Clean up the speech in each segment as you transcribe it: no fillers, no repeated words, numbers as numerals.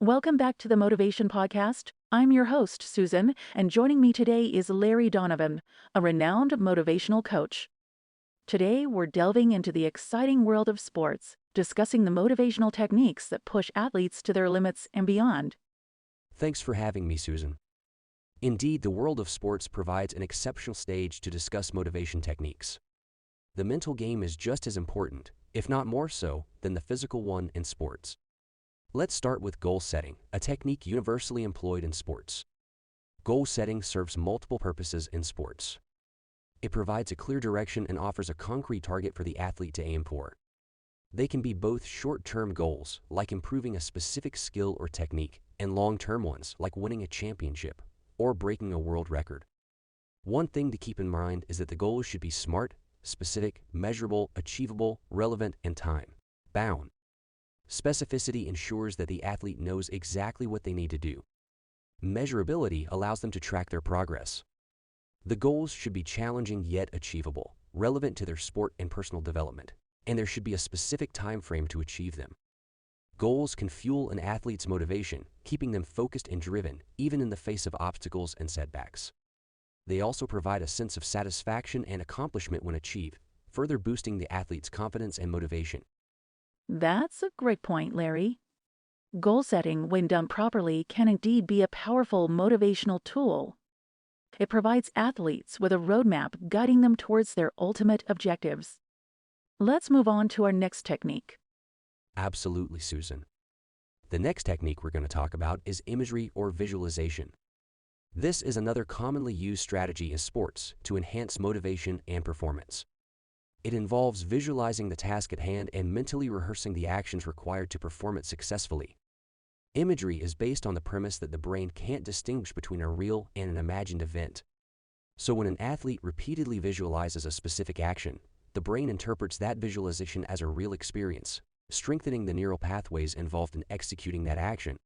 Welcome back to the Motivation Podcast. I'm your host, Susan, and joining me today is Larry Donovan, a renowned motivational coach. Today, we're delving into the exciting world of sports, discussing the motivational techniques that push athletes to their limits and beyond. Thanks for having me, Susan. Indeed, the world of sports provides an exceptional stage to discuss motivation techniques. The mental game is just as important, if not more so, than the physical one in sports. Let's start with goal setting, a technique universally employed in sports. Goal setting serves multiple purposes in sports. It provides a clear direction and offers a concrete target for the athlete to aim for. They can be both short-term goals, like improving a specific skill or technique, and long-term ones, like winning a championship or breaking a world record. One thing to keep in mind is that the goals should be smart, specific, measurable, achievable, relevant, and time-bound. Specificity ensures that the athlete knows exactly what they need to do. Measurability allows them to track their progress. The goals should be challenging yet achievable, relevant to their sport and personal development, and there should be a specific time frame to achieve them. Goals can fuel an athlete's motivation, keeping them focused and driven, even in the face of obstacles and setbacks. They also provide a sense of satisfaction and accomplishment when achieved, further boosting the athlete's confidence and motivation. That's a great point, Larry. Goal setting, when done properly, can indeed be a powerful motivational tool. It provides athletes with a roadmap guiding them towards their ultimate objectives. Let's move on to our next technique. Absolutely, Susan. The next technique we're going to talk about is imagery or visualization. This is another commonly used strategy in sports to enhance motivation and performance. It involves visualizing the task at hand and mentally rehearsing the actions required to perform it successfully. Imagery is based on the premise that the brain can't distinguish between a real and an imagined event. So when an athlete repeatedly visualizes a specific action, the brain interprets that visualization as a real experience, strengthening the neural pathways involved in executing that action.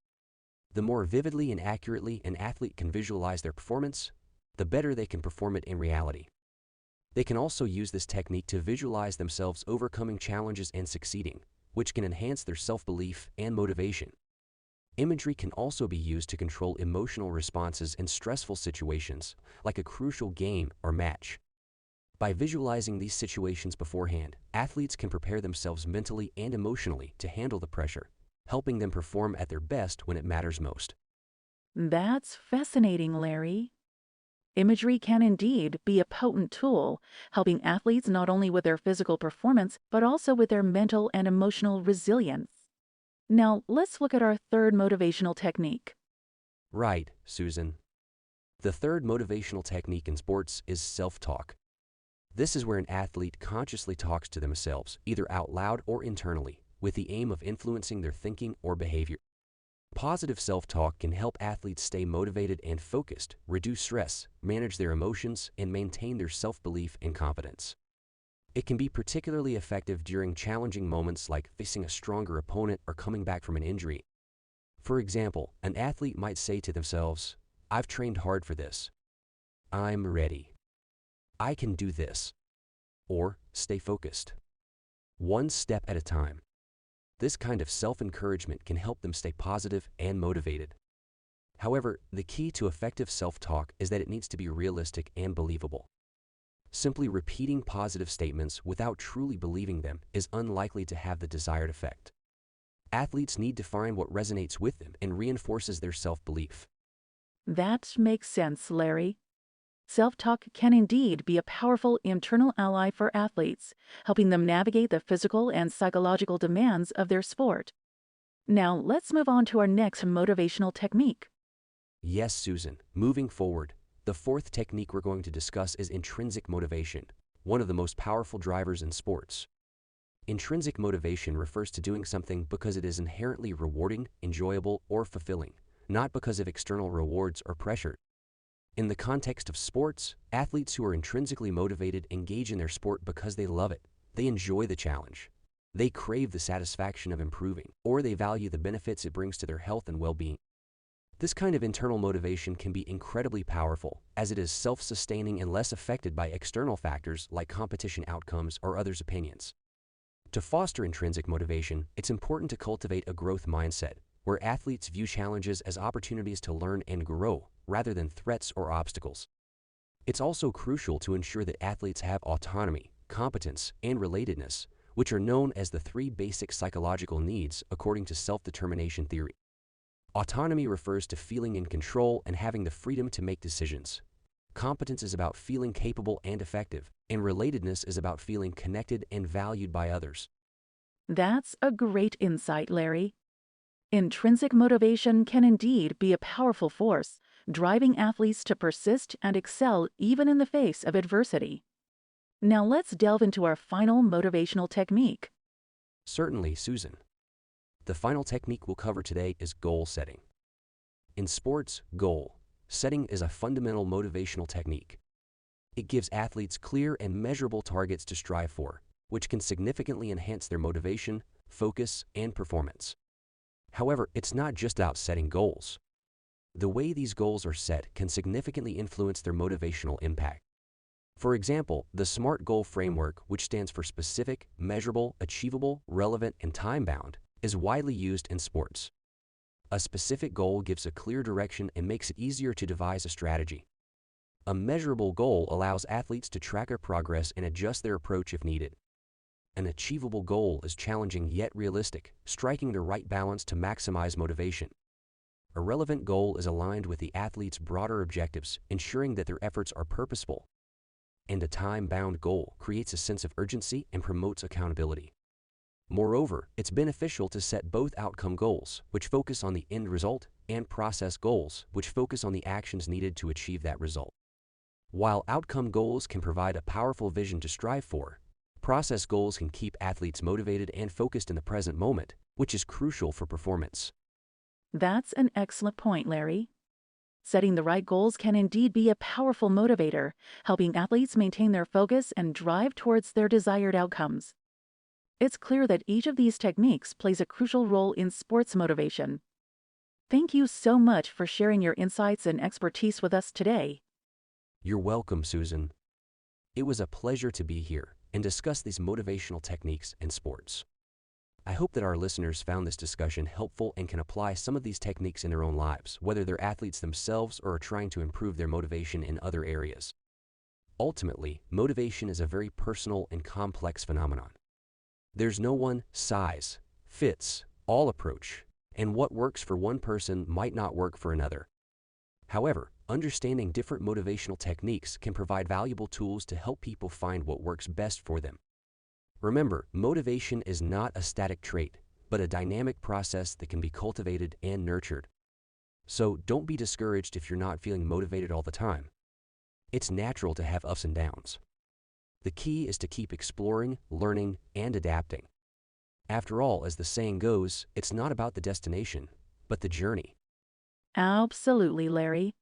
The more vividly and accurately an athlete can visualize their performance, the better they can perform it in reality. They can also use this technique to visualize themselves overcoming challenges and succeeding, which can enhance their self-belief and motivation. Imagery can also be used to control emotional responses in stressful situations, like a crucial game or match. By visualizing these situations beforehand, athletes can prepare themselves mentally and emotionally to handle the pressure, helping them perform at their best when it matters most. That's fascinating, Larry. Imagery can indeed be a potent tool, helping athletes not only with their physical performance, but also with their mental and emotional resilience. Now, let's look at our third motivational technique. Right, Susan. The third motivational technique in sports is self-talk. This is where an athlete consciously talks to themselves, either out loud or internally, with the aim of influencing their thinking or behavior. Positive self-talk can help athletes stay motivated and focused, reduce stress, manage their emotions, and maintain their self-belief and confidence. It can be particularly effective during challenging moments like facing a stronger opponent or coming back from an injury. For example, an athlete might say to themselves, "I've trained hard for this. I'm ready. I can do this." Or, "Stay focused. One step at a time." This kind of self-encouragement can help them stay positive and motivated. However, the key to effective self-talk is that it needs to be realistic and believable. Simply repeating positive statements without truly believing them is unlikely to have the desired effect. Athletes need to find what resonates with them and reinforces their self-belief. That makes sense, Larry. Self-talk can indeed be a powerful internal ally for athletes, helping them navigate the physical and psychological demands of their sport. Now, let's move on to our next motivational technique. Yes, Susan. Moving forward, the fourth technique we're going to discuss is intrinsic motivation, one of the most powerful drivers in sports. Intrinsic motivation refers to doing something because it is inherently rewarding, enjoyable, or fulfilling, not because of external rewards or pressure. In the context of sports, athletes who are intrinsically motivated engage in their sport because they love it. They enjoy the challenge. They crave the satisfaction of improving, or they value the benefits it brings to their health and well-being. This kind of internal motivation can be incredibly powerful, as it is self-sustaining and less affected by external factors like competition outcomes or others' opinions. To foster intrinsic motivation, it's important to cultivate a growth mindset, where athletes view challenges as opportunities to learn and grow rather than threats or obstacles. It's also crucial to ensure that athletes have autonomy, competence, and relatedness, which are known as the three basic psychological needs according to self-determination theory. Autonomy refers to feeling in control and having the freedom to make decisions. Competence is about feeling capable and effective, and relatedness is about feeling connected and valued by others. That's a great insight, Larry. Intrinsic motivation can indeed be a powerful force, driving athletes to persist and excel even in the face of adversity. Now let's delve into our final motivational technique. Certainly, Susan. The final technique we'll cover today is goal setting. In sports, goal setting is a fundamental motivational technique. It gives athletes clear and measurable targets to strive for, which can significantly enhance their motivation, focus, and performance. However, it's not just about setting goals. The way these goals are set can significantly influence their motivational impact. For example, the SMART goal framework, which stands for specific, measurable, achievable, relevant, and time-bound, is widely used in sports. A specific goal gives a clear direction and makes it easier to devise a strategy. A measurable goal allows athletes to track their progress and adjust their approach if needed. An achievable goal is challenging yet realistic, striking the right balance to maximize motivation. A relevant goal is aligned with the athlete's broader objectives, ensuring that their efforts are purposeful. And a time-bound goal creates a sense of urgency and promotes accountability. Moreover, it's beneficial to set both outcome goals, which focus on the end result, and process goals, which focus on the actions needed to achieve that result. While outcome goals can provide a powerful vision to strive for, process goals can keep athletes motivated and focused in the present moment, which is crucial for performance. That's an excellent point, Larry. Setting the right goals can indeed be a powerful motivator, helping athletes maintain their focus and drive towards their desired outcomes. It's clear that each of these techniques plays a crucial role in sports motivation. Thank you so much for sharing your insights and expertise with us today. You're welcome, Susan. It was a pleasure to be here and discuss these motivational techniques in sports. I hope that our listeners found this discussion helpful and can apply some of these techniques in their own lives, whether they're athletes themselves or are trying to improve their motivation in other areas. Ultimately, motivation is a very personal and complex phenomenon. There's no one size fits all approach, and what works for one person might not work for another. However, understanding different motivational techniques can provide valuable tools to help people find what works best for them. Remember, motivation is not a static trait, but a dynamic process that can be cultivated and nurtured. So don't be discouraged if you're not feeling motivated all the time. It's natural to have ups and downs. The key is to keep exploring, learning, and adapting. After all, as the saying goes, it's not about the destination, but the journey. Absolutely, Larry.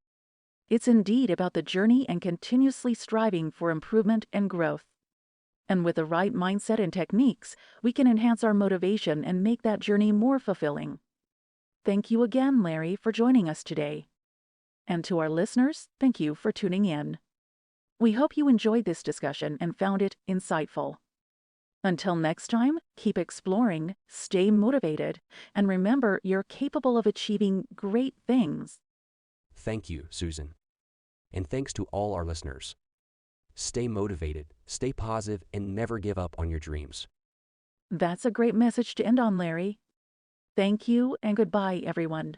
It's indeed about the journey and continuously striving for improvement and growth. And with the right mindset and techniques, we can enhance our motivation and make that journey more fulfilling. Thank you again, Larry, for joining us today. And to our listeners, thank you for tuning in. We hope you enjoyed this discussion and found it insightful. Until next time, keep exploring, stay motivated, and remember you're capable of achieving great things. Thank you, Susan. And thanks to all our listeners. Stay motivated, stay positive, and never give up on your dreams. That's a great message to end on, Larry. Thank you and goodbye, everyone.